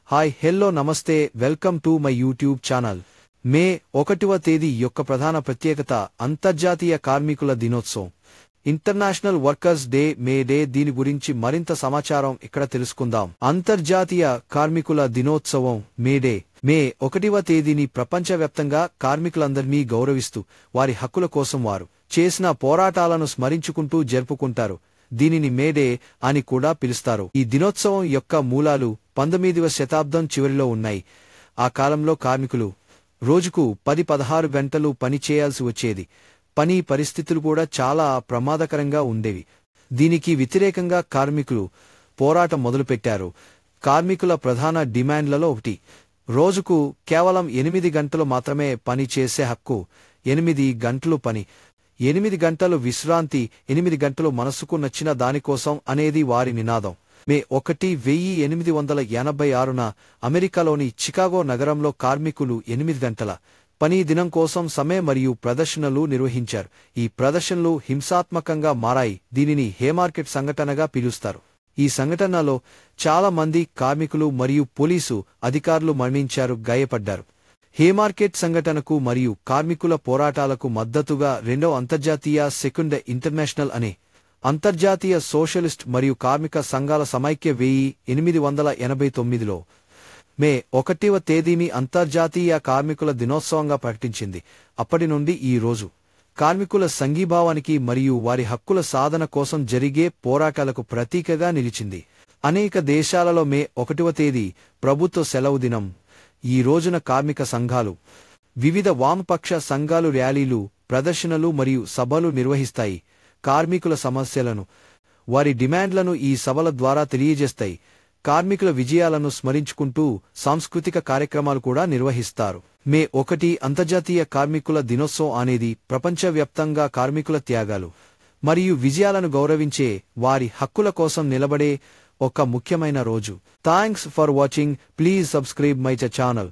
Hi hello నమస్తే welcome to my YouTube channel. May 1వ తేదీ యొక్క ప్రధాన ప్రత్యేకత అంతర్జాతీయ కార్మికుల దినోత్సవం, international workers day, May day. దీని గురించి మరింత సమాచారం ఇక్కడ తెలుసుకుందాం. అంతర్జాతీయ కార్మికుల దినోత్సవం మే డే. మే 1వ తేదీని ప్రపంచవ్యాప్తంగా కార్మికులందరినీ గౌరవిస్తూ వారి హక్కుల కోసం వారు చేసిన పోరాటాలను స్మరించుకుంటూ జరుపుకుంటారు. దీనిని మేడే అని కూడా పిలుస్తారు. ఈ దినోత్సవం యొక్క మూలాలు 19వ శతాబ్దం చివరిలో ఉన్నాయి. ఆ కాలంలో కార్మికులు రోజుకు 10-16 గంటలు పని చేయాల్సి వచ్చేది. పని పరిస్థితులు కూడా చాలా ప్రమాదకరంగా ఉండేవి. దీనికి వ్యతిరేకంగా కార్మికులు పోరాటం మొదలుపెట్టారు. కార్మికుల ప్రధాన డిమాండ్లలో ఒకటి రోజుకు కేవలం 8 గంటలు మాత్రమే పని చేసే హక్కు. 8 గంటలు పని, 8 గంటలు విశ్రాంతి, 8 గంటలు మనసుకు నచ్చిన దానికోసం అనేది వారి నినాదం. మే 1, 1886న అమెరికాలోని చికాగో నగరంలో కార్మికులు 8 గంటల పని దినం కోసం సమ్మె మరియు ప్రదర్శనలు నిర్వహించారు. ఈ ప్రదర్శనలు హింసాత్మకంగా మారాయి. దీనిని హేమార్కెట్ సంఘటనగా పిలుస్తారు. ఈ సంఘటనలో చాలా మంది కార్మికులు మరియు పోలీసు అధికారులు మరణించారు, గాయపడ్డారు. హేమార్కెట్ సంఘటనకు మరియు కార్మికుల పోరాటాలకు మద్దతుగా రెండవ అంతర్జాతీయ సెకండ్ ఇంటర్నేషనల్ అనే అంతర్జాతీయ సోషలిస్ట్ మరియు కార్మిక సంఘాల సమైక్య 1889లో మే 1వ తేదీని అంతర్జాతీయ కార్మికుల దినోత్సవంగా ప్రకటించింది. అప్పటి నుండి ఈ రోజు కార్మికుల సంఘీభావానికి మరియు వారి హక్కుల సాధన కోసం జరిగే పోరాటాలకు ప్రతీకగా నిలిచింది. అనేక దేశాలలో మే 1వ తేదీ ప్రభుత్వ సెలవు దినం. ఈ రోజున కార్మిక సంఘాలు, వివిధ వామపక్ష సంఘాలు ర్యాలీలు, ప్రదర్శనలు మరియు సభలు నిర్వహిస్తాయి. కార్మికుల సమస్యలను, వారి డిమాండ్లను ఈ సభల ద్వారా తెలియజేస్తాయి. కార్మికుల విజయాలను స్మరించుకుంటూ సాంస్కృతిక కార్యక్రమాలు కూడా నిర్వహిస్తారు. మే 1 అంతర్జాతీయ కార్మికుల దినోత్సవం అనేది ప్రపంచవ్యాప్తంగా కార్మికుల త్యాగాలు మరియు విజయాలను గౌరవించే, వారి హక్కుల కోసం నిలబడే ఒక ముఖ్యమైన రోజు. Thanks for watching. Please subscribe my channel.